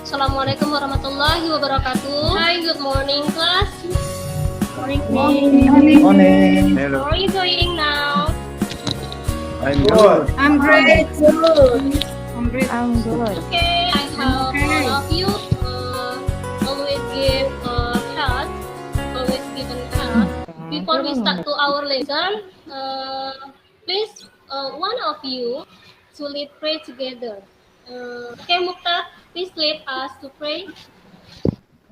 Assalamualaikum warahmatullahi wabarakatuh. Hi, good morning class. Morning. How are you doing now? I'm good. I'm great. I'm good. Okay, I hope all of you always give a task, always given task. Before we start to our lesson, please one of you to lead pray together. Okay, Mukhtar, please lead us to pray.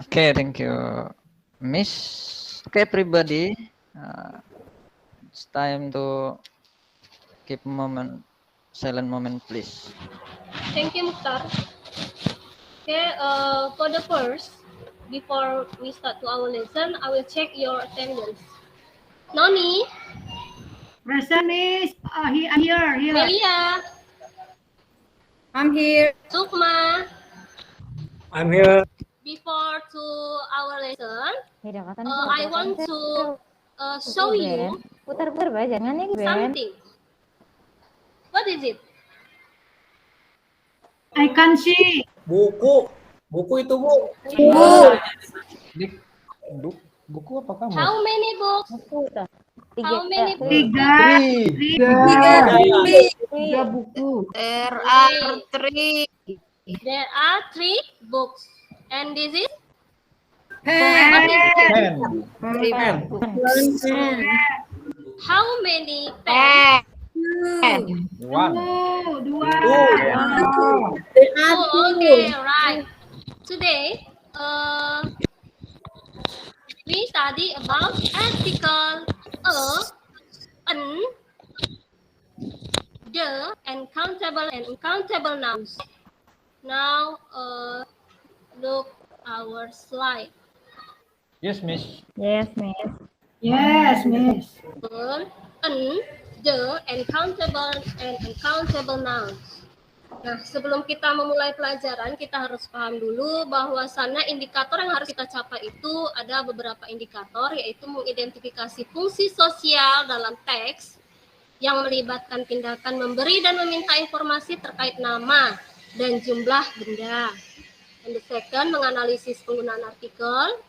Okay, thank you, Miss. Okay, everybody, it's time to keep a moment, silent moment, please. Thank you, Mukhtar. Okay, for the first, before we start to our lesson, I will check your attendance. Noni, Present, Miss. I'm here. Melia, I'm here. Sukma. I'm here. Before to our lesson, Beda kata I want to show you putar-putar bah, jangan ya, Ben. something. What is it? I can see. Buku itu, Bu. Buku apa kamu? How many books? Buku tuh. How many books? Tiga buku. There are three books. And this is? What is it? Pen. How many pens? One. Dua. Oh, okay, right. Today, we study about article an, the, and countable nouns. Now, look our slide. Yes, Miss. Yes, Miss. Yes, Miss. An, the, and uncountable nouns. Nah, sebelum kita memulai pelajaran, kita harus paham dulu bahwasannya indikator yang harus kita capai itu ada beberapa indikator, yaitu mengidentifikasi fungsi sosial dalam teks yang melibatkan tindakan memberi dan meminta informasi terkait nama dan jumlah benda. And the second, menganalisis penggunaan artikel,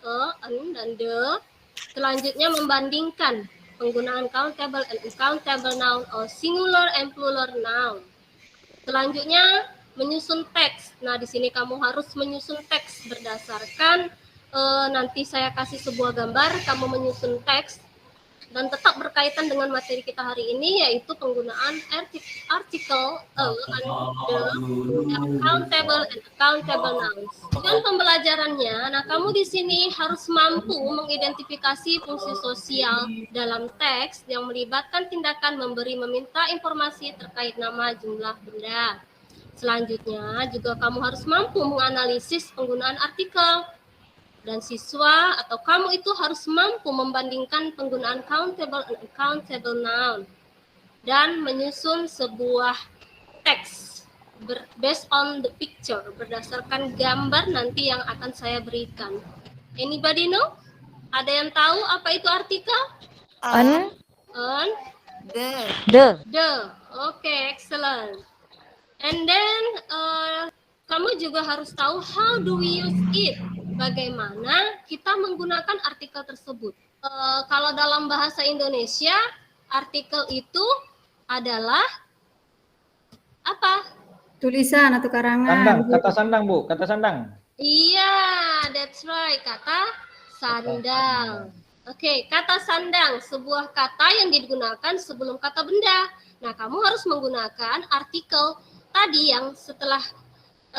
an, dan the. Selanjutnya, membandingkan penggunaan countable and uncountable noun or singular and plural noun. Selanjutnya, menyusun teks. Nah, di sini kamu harus menyusun teks berdasarkan nanti saya kasih sebuah gambar, kamu menyusun teks dan tetap berkaitan dengan materi kita hari ini, yaitu penggunaan artikel countable and uncountable nouns. Tujuan pembelajarannya, nah kamu di sini harus mampu mengidentifikasi fungsi sosial dalam teks yang melibatkan tindakan memberi meminta informasi terkait nama jumlah benda. Selanjutnya juga kamu harus mampu menganalisis penggunaan artikel. Dan siswa atau kamu itu harus mampu membandingkan penggunaan countable and uncountable noun dan menyusun sebuah teks based on the picture, berdasarkan gambar nanti yang akan saya berikan. Anybody know? Ada yang tahu apa itu artikel? An, The. the. Okay, excellent. And then kamu juga harus tahu how do we use it? Bagaimana kita menggunakan artikel tersebut. Kalau dalam bahasa Indonesia, artikel itu adalah apa? Tulisan atau karangan. Sandang, kata sandang, Bu. Kata sandang. Iya, that's right. Kata sandang. Oke, kata sandang, sebuah kata yang digunakan sebelum kata benda. Nah, kamu harus menggunakan artikel tadi yang setelah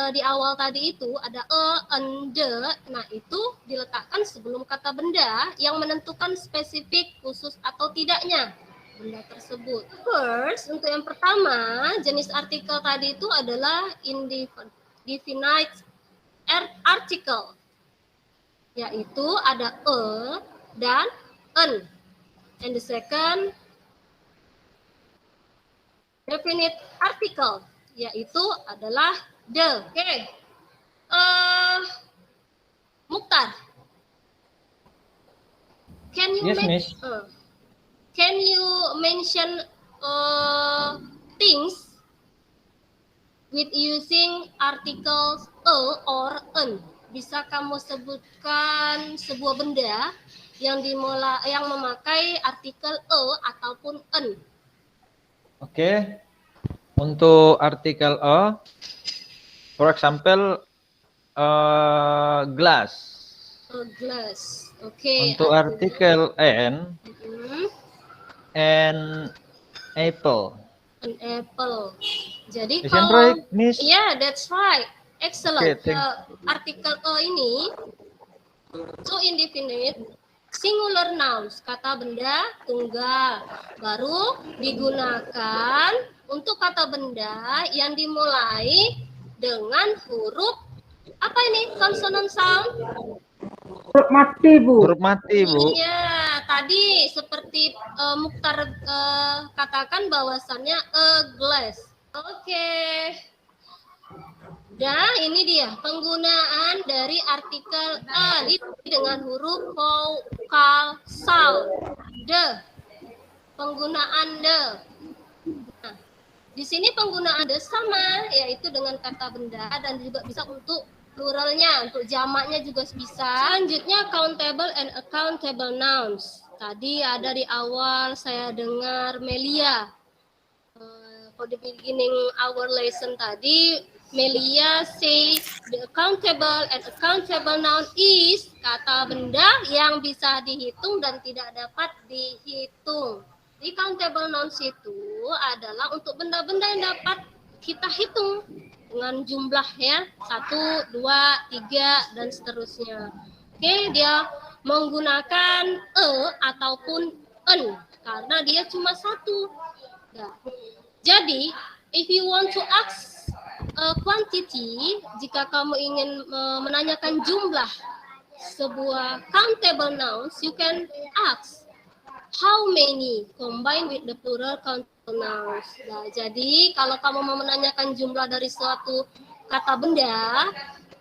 di awal tadi itu ada an, the. Nah, itu diletakkan sebelum kata benda yang menentukan spesifik, khusus atau tidaknya benda tersebut. First, untuk yang pertama, jenis artikel tadi itu adalah indefinite article, yaitu ada dan an. And the second, definite article, yaitu adalah the. Oke. Mukhtar, can you Yes, Miss. mention things with using articles a or an. Bisa kamu sebutkan sebuah benda yang memakai artikel a ataupun an. Oke. Untuk artikel a, for example, glass. A glass. Oke. Untuk artikel an, an apple. An apple. Jadi Is that kalau right, Miss? yeah, that's right. Excellent. Okay, Artikel a ini to indefinite singular nouns, kata benda tunggal, baru digunakan untuk kata benda yang dimulai dengan huruf apa ini? Consonant sound? Huruf mati, Bu. Huruf mati, Bu. Iya, tadi seperti Mukhtar katakan bahwasannya a glass. Oke. Dan ini dia penggunaan dari artikel an dengan huruf vokal sound. The. Penggunaan the. Nah, di sini penggunaan the sama, yaitu dengan kata benda dan juga bisa untuk pluralnya, untuk jamaknya juga bisa. Selanjutnya countable and accountable nouns. Tadi ada di awal saya dengar Melia. For the beginning our lesson tadi, Melia say the accountable and accountable noun is kata benda yang bisa dihitung dan tidak dapat dihitung. Di countable nouns itu adalah untuk benda-benda yang dapat kita hitung dengan jumlah ya 1, 2, 3 dan seterusnya. Oke, dia menggunakan ataupun an karena dia cuma satu. Nah, jadi if you want to ask quantity, jika kamu ingin menanyakan jumlah sebuah countable nouns, you can ask how many combined with the plural countable nouns. Nah, jadi kalau kamu mau menanyakan jumlah dari suatu kata benda,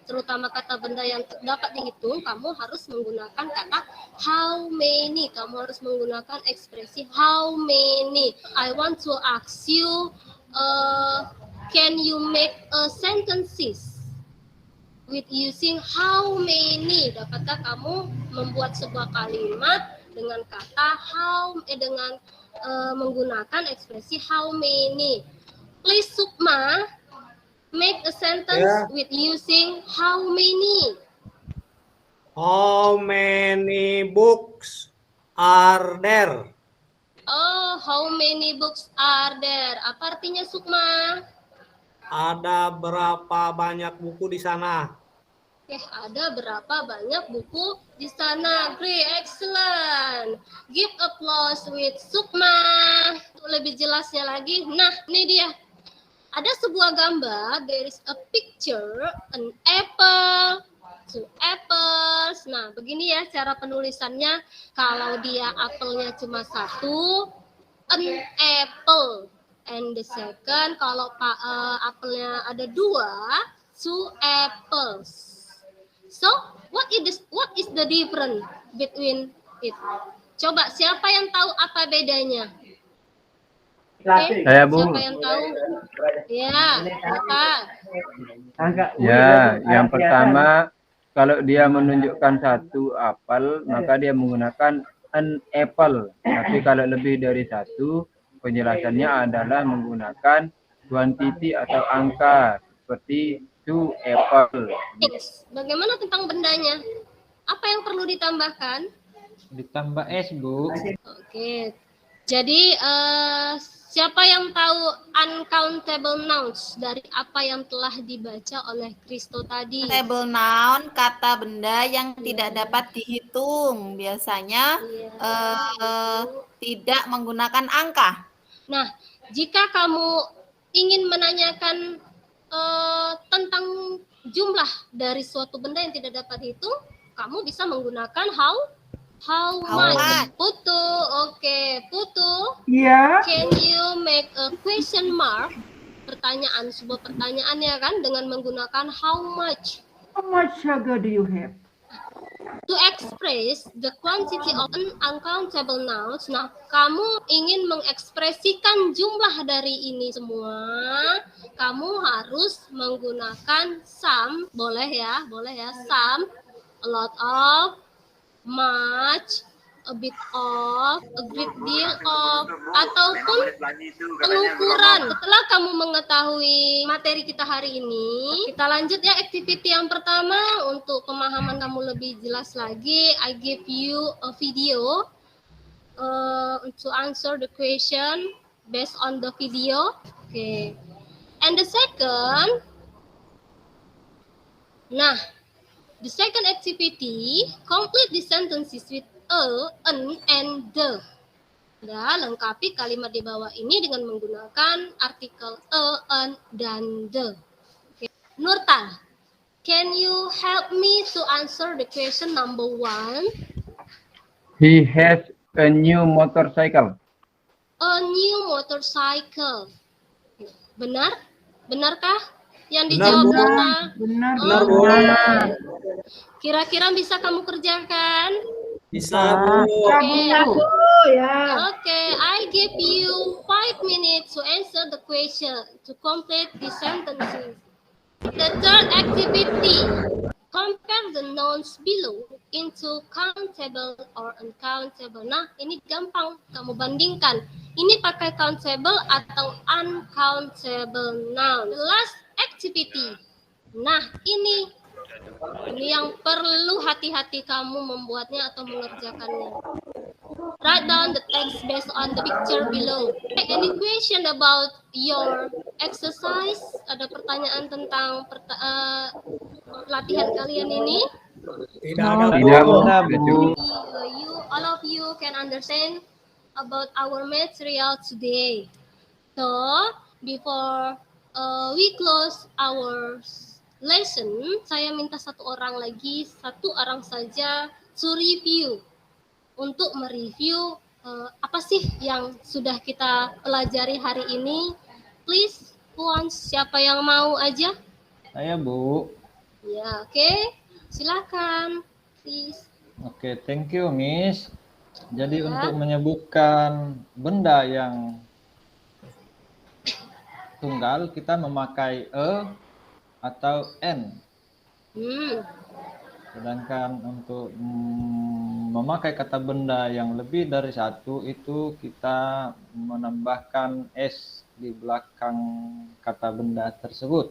terutama kata benda yang dapat dihitung, kamu harus menggunakan kata how many. Kamu harus menggunakan ekspresi how many. I want to ask you, can you make a sentences with using how many? Dapatkah kamu membuat sebuah kalimat dengan kata dengan menggunakan ekspresi how many? Please Sukma, make a sentence with using how many. How many books are there? Oh, how many books are there? Apa artinya Sukma? Ada berapa banyak buku di sana? Ada berapa banyak buku di sana? Great, excellent. Give applause with Sukma. Untuk lebih jelasnya lagi, nah ini dia. Ada sebuah gambar, there is a picture, an apple, 2 apples. Nah, begini ya cara penulisannya. Kalau dia apelnya cuma 1, an apple. And the second, kalau apelnya ada 2, 2 apples. So, what is the difference between it? Coba, siapa yang tahu apa bedanya? Saya, Bu. Siapa yang tahu? Ya, apa? Ya, yang pertama, kalau dia menunjukkan 1 apel, maka dia menggunakan an apple. Tapi kalau lebih dari 1, penjelasannya adalah menggunakan quantity atau angka, seperti 2 apple. Bagaimana tentang bendanya? Apa yang perlu ditambahkan? Ditambah S, Bu. Oke. Jadi siapa yang tahu uncountable nouns dari apa yang telah dibaca oleh Kristo tadi? Countable noun, kata benda yang tidak dapat dihitung, biasanya tidak menggunakan angka. Nah, jika kamu ingin menanyakan tentang jumlah dari suatu benda yang tidak dapat dihitung, kamu bisa menggunakan how much. Putu, oke. Putu, can you make a question mark? Pertanyaan, sebuah pertanyaan ya kan, dengan menggunakan how much. How much sugar do you have? To express the quantity of uncountable nouns. Nah, kamu ingin mengekspresikan jumlah dari ini semua, kamu harus menggunakan some, boleh ya, some, a lot of, much, a bit of, a great deal of, ataupun pengukuran. Setelah kamu mengetahui materi kita hari ini, kita lanjut ya activity yang pertama. Untuk pemahaman kamu lebih jelas lagi, I give you a video to answer the question based on the video. Okay. And the second, the second activity, complete the sentences with a, an, and the. Ya, lengkapi kalimat di bawah ini dengan menggunakan artikel a, an, dan the. Okay. Nurtal, can you help me to answer the question number 1? He has a new motorcycle. A new motorcycle. Benar? Benarkah? Yang dijawab Nurtal? Benar. Benar. Kira-kira bisa kamu kerjakan? Bisa, Bu. Okay, I give you 5 minutes to answer the question, to complete the sentences. The third activity, compare the nouns below into countable or uncountable. Nah, ini gampang, kamu bandingkan. Ini pakai countable atau uncountable noun. The last activity. Nah, ini yang perlu hati-hati kamu membuatnya atau mengerjakannya. Write down the text based on the picture below. Any question about your exercise? Ada pertanyaan tentang latihan kalian ini? Tidak ada, Tidak, Bu. Bu. All of you can understand about our material today. So, before we close our lesson, saya minta satu orang saja to review, untuk mereview apa sih yang sudah kita pelajari hari ini. Please, siapa yang mau aja? Saya, Bu. Ya, oke. Silakan, please. Oke, thank you, Miss. Jadi untuk menyebutkan benda yang tunggal, kita memakai a atau n. Sedangkan untuk memakai kata benda yang lebih dari satu, itu kita menambahkan s di belakang kata benda tersebut.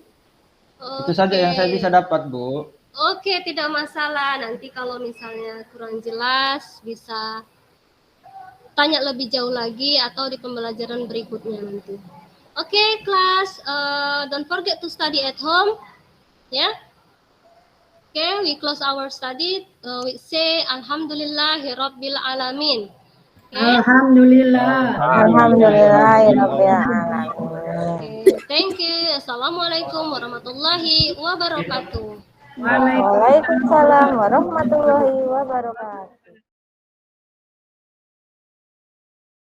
Itu saja yang saya bisa dapat, Bu. Oke, tidak masalah. Nanti kalau misalnya kurang jelas, bisa tanya lebih jauh lagi atau di pembelajaran berikutnya nanti. Oke, kelas, don't forget to study at home. Ya. Okay, we close our study. We say Alhamdulillahirabbil alamin. Okay? Alhamdulillah. Alhamdulillahirabbil alamin. Okay, thank you. Assalamualaikum warahmatullahi wabarakatuh. Waalaikumsalam warahmatullahi wabarakatuh.